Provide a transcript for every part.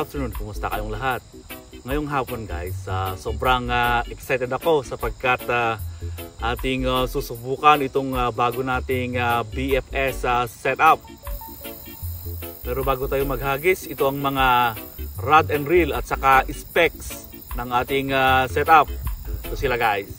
afternoon, kumusta kayong lahat? Ngayong hapon guys, sobrang excited ako sapagkat ating susubukan itong bago nating BFS setup. Pero bago tayo maghagis, ito ang mga rod and reel at saka specs ng ating setup. Ito sila guys.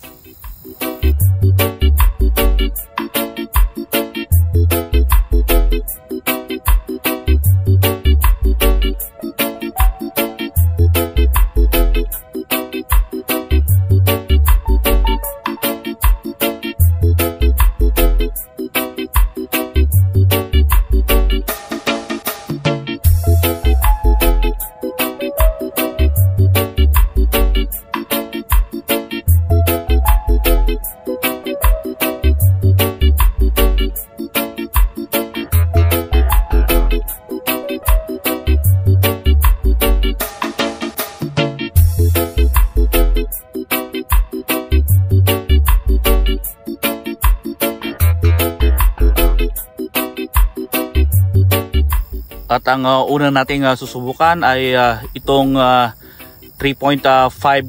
At ang una nating susubukan ay itong 3.5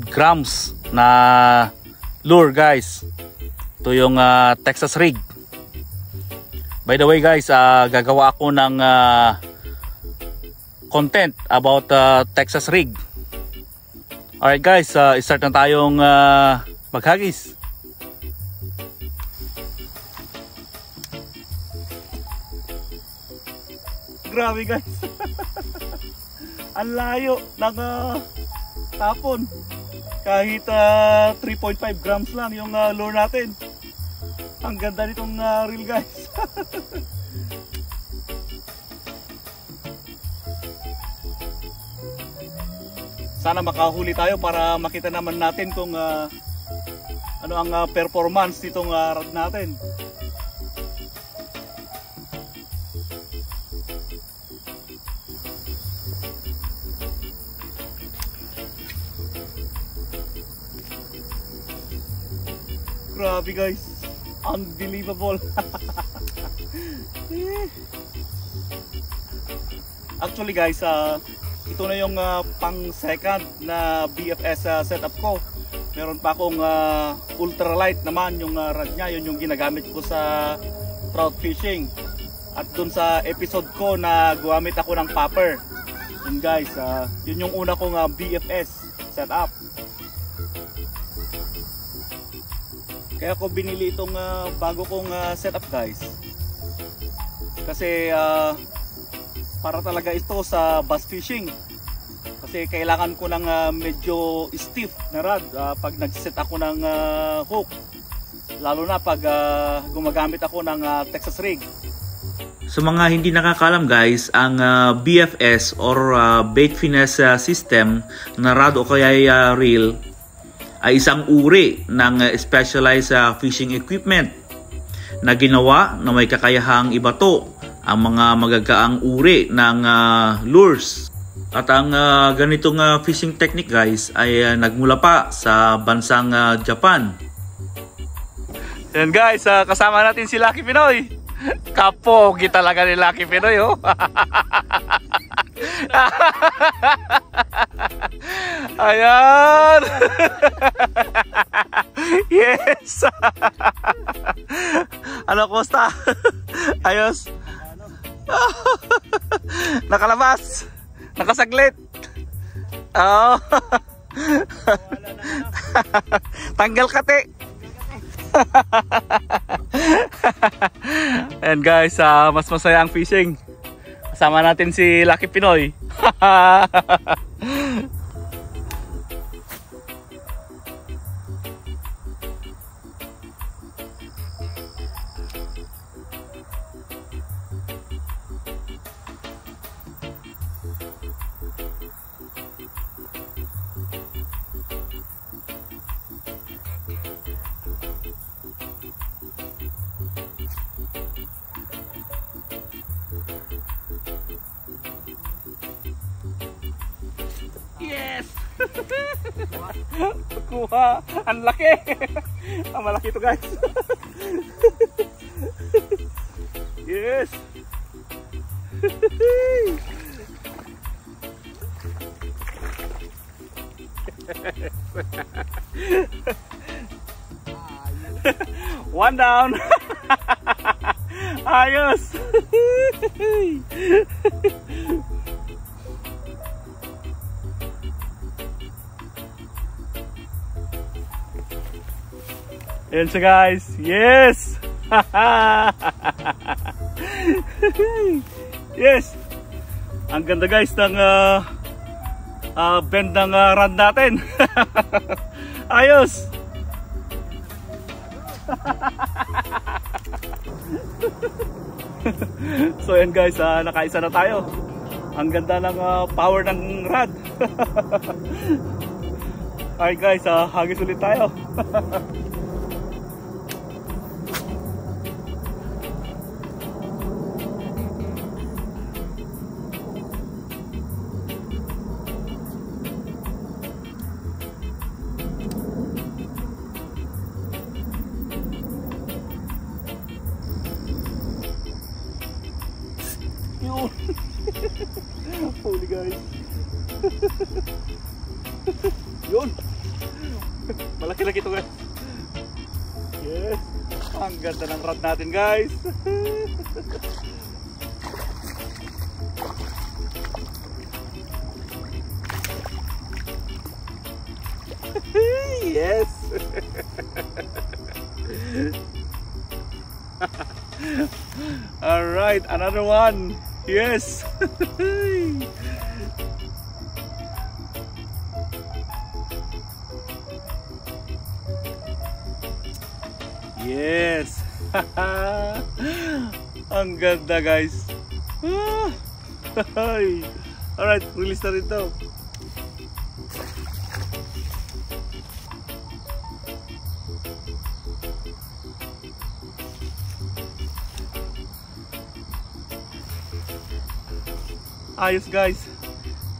grams na lure guys. Ito yung Texas rig. By the way guys, gagawa ako ng content about Texas rig. Alright guys, start na tayong maghagis. Grabe guys. Ang layo ng tapon. Kahit 3.5 grams lang yung lure natin. Ang ganda nitong reel guys. Sana makahuli tayo para makita naman natin kung ano ang performance nitong rod natin. Grabe guys, unbelievable. Actually guys, ito na yung pang second na BFS setup ko. Meron pa akong ultralight naman yung rod nya, yun yung ginagamit ko sa trout fishing. At dun sa episode ko na gumamit ako ng popper. Yun guys, yun yung una kong BFS setup. Kaya ako binili itong bago kong setup guys. Kasi para talaga ito sa bass fishing. Kasi kailangan ko ng medyo stiff na rod pag nag-set ako ng hook. Lalo na pag gumagamit ako ng Texas rig. Sa mga hindi nakakalam guys, ang BFS or bait finesse system na rod o kaya reel ay isang uri ng specialized fishing equipment na ginawa na may kakayahang ibato ang mga magagaang uri ng lures. At ang ganitong fishing technique guys ay nagmula pa sa bansang Japan. Yan guys, kasama natin si Lucky Pinoy. Kapogi talaga ni Lucky Pinoy oh. Ayan. Yes. Ano, kumusta? Ayos. Nakalabas. Nakasaglit. Oh. Tanggal kate. And guys, mas masaya ang fishing. Kasama natin si Lucky Pinoy. Yes! Kuha! Ang laki! Ang malaki ito guys! Yes! One down. Ayos. Ayan siya guys. Yes. Yes. Ang ganda guys ng bend ng rod natin. Ayos. So yan guys, nakaisa na tayo. Ang ganda ng power ng rod. Alright guys, hagis ulit tayo. Holy guys. Yun. Malaki-laki ito guys. Yes. Ang ganda ng rod natin guys. Yes. All right, another one. Yes. Yes. Ang ganda guys. Alright, release na rin to. Ayos guys.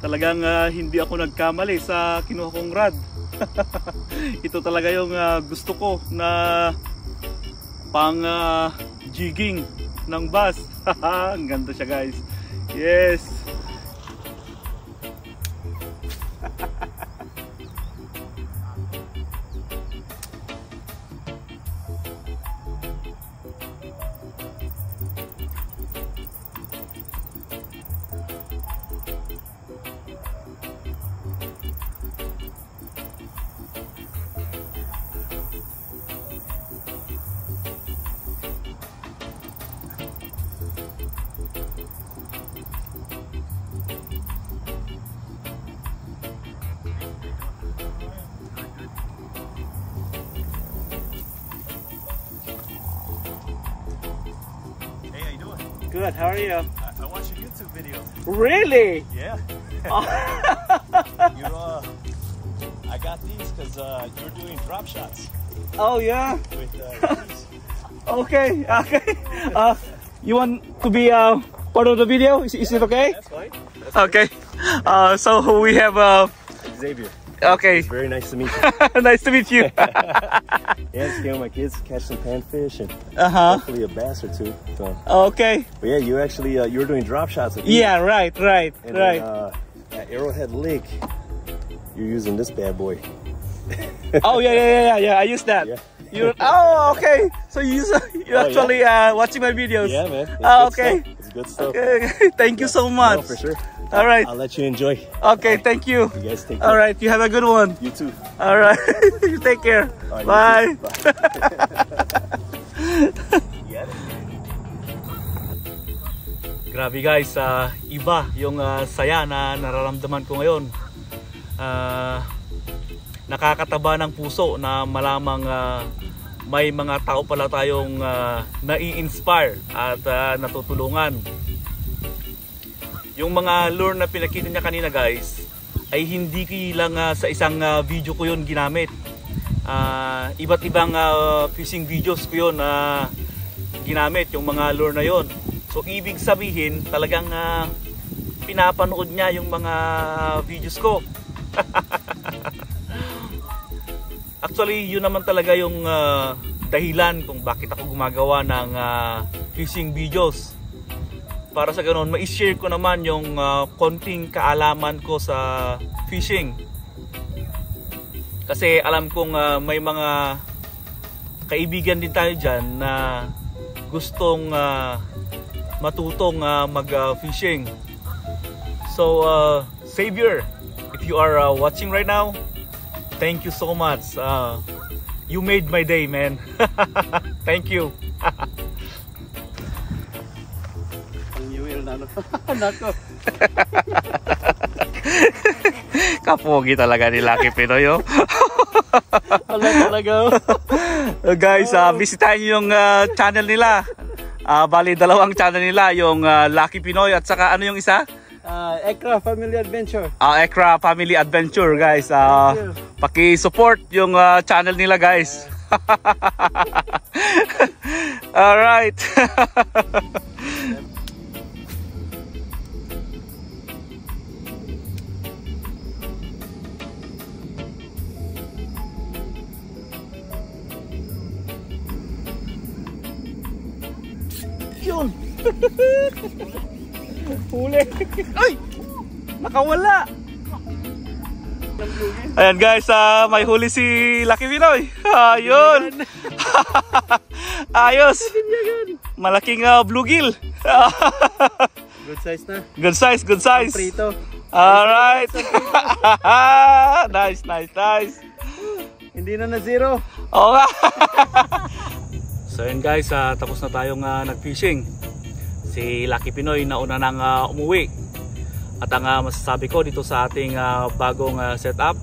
Talagang hindi ako nagkamali sa kinuha kong rod. Ito talaga yung gusto ko na pang jigging ng bass. Ang ganda siya guys. Yes. Good, how are you? I watched your YouTube video. Really? Yeah. I got these because you were doing drop shots Oh yeah. with these. Okay, okay. You want to be part of the video? Is it okay? That's fine. Okay. So we have Xavier. okay. Very nice to meet you. Nice to meet you. Yeah, just came with my kids to catch some panfish and Uh-huh. hopefully a bass or two. So, Okay. but yeah, you actually you were doing drop shots with these. Yeah, right. And Right. then, at Arrowhead Lake, you're using this bad boy. Oh yeah. I use that. Yeah. You okay. So you actually watching my videos. Yeah, man. It's Oh, good okay. stuff. It's good stuff. Okay. Thank you so No, much. for sure. All right. I'll let you enjoy. Okay, thank you. You guys take care. All right, you have a good one. You too. All right. You take care. All right, Bye. you too. Bye. Grabe guys, iba yung saya na nararamdaman ko ngayon. Nakakataba ng puso na malamang may mga tao pala tayong nai-inspire at natutulungan. Yung mga lure na pinakita niya kanina guys ay hindi lang sa isang video ko yun ginamit. Iba't ibang fishing videos ko yun ginamit yung mga lure na yun. So ibig sabihin talagang pinapanood niya yung mga videos ko. Actually yun naman talaga yung dahilan kung bakit ako gumagawa ng fishing videos. Para sa ganoon, ma-share ko naman yung konting kaalaman ko sa fishing. Kasi alam kong may mga kaibigan din tayo dyan na gustong matutong mag-fishing. So, Xavier, if you are watching right now, thank you so much. You made my day, man. Thank you. Nako. Kapogi talaga ni Lucky Pinoy. Wala talaga. Guys, bisitahin niyo yung channel nila. Bali, dalawang channel nila, yung Lucky Pinoy at saka ano yung isa? Ekra Family Adventure. Ekra Family Adventure, guys. Paki-support yung channel nila, guys. All right. Yun. Huli. Ay! Nakawala. Ayan guys, may huli si Lucky Pinoy. Ayun. Ayos. Malaking bluegill. Good size na. Good size, good size. Prito. Alright. Nice, nice, nice. Hindi na zero. Oo nga. So yun guys, tapos na tayong nag-fishing. Si Lucky Pinoy nauna nang umuwi. At ang masasabi ko dito sa ating bagong setup,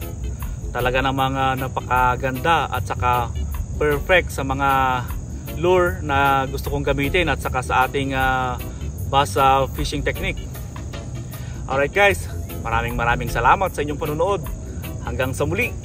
talaga namang napakaganda at saka perfect sa mga lure na gusto kong gamitin at saka sa ating bass fishing technique. Alright guys, maraming salamat sa inyong panonood. Hanggang sa muli.